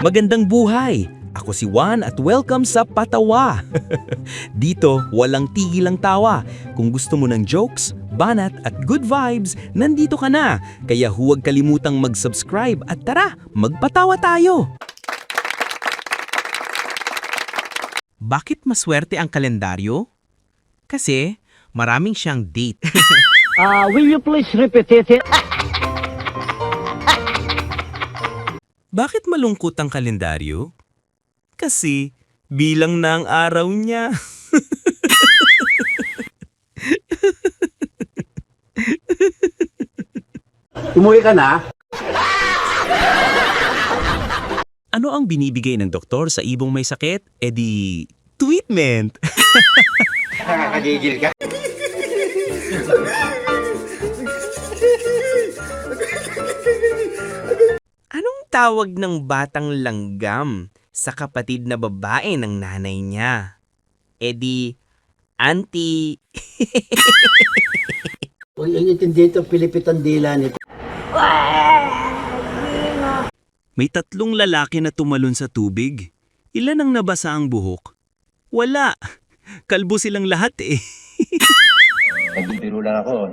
Magandang buhay! Ako si Juan at welcome sa Patawa! Dito, walang tigil ang tawa. Kung gusto mo ng jokes, banat at good vibes, nandito ka na. Kaya huwag kalimutang mag-subscribe at tara, magpatawa tayo! Bakit maswerte ang kalendaryo? Kasi maraming siyang date. Will you please repeat it? Bakit malungkot ang kalendaryo? Kasi bilang na ang araw niya. Umuwi ka na? Ano ang binibigay ng doktor sa ibong may sakit? E di, treatment! Nakakagigil ka. Anong tawag ng batang langgam sa kapatid na babae ng nanay niya? E di, auntie. Huwag yung intindi ito, pilipitan dila nito. May 3 lalaki na tumalon sa tubig. Ilan ang nabasa ang buhok? Wala. Kalbo silang lahat eh. Nagbibiro lang ako.